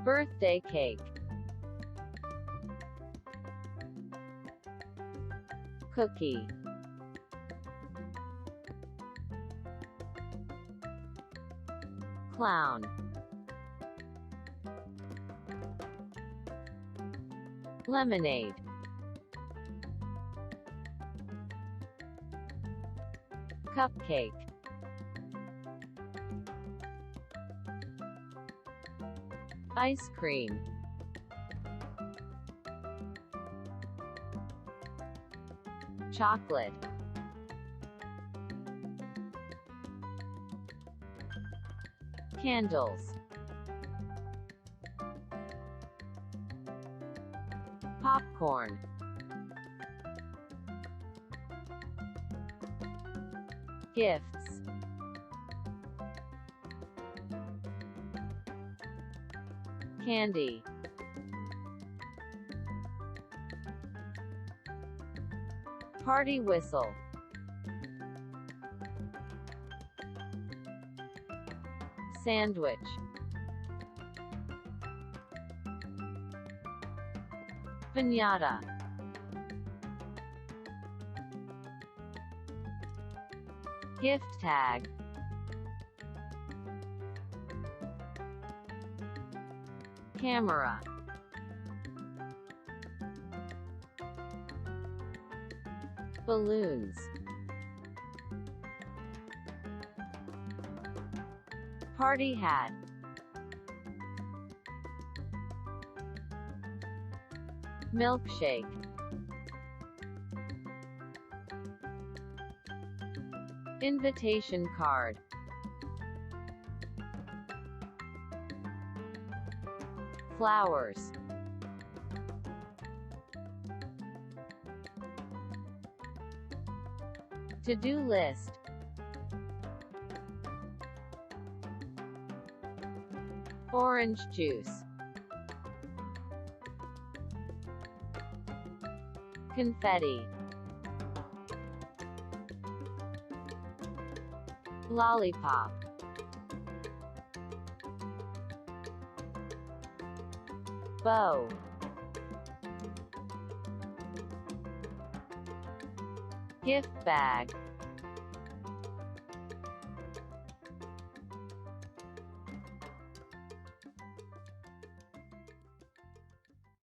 Birthday cake. Cookie. Clown. Lemonade. Cupcake. Ice cream. Chocolate. Candles. Popcorn. Gifts. Candy. Party whistle. Sandwich. Piñata. Gift tag. Camera. Balloons. Party hat. Milkshake. Invitation card. Flowers. To-do list. Orange juice. Confetti. Lollipop. Bow. Gift bag.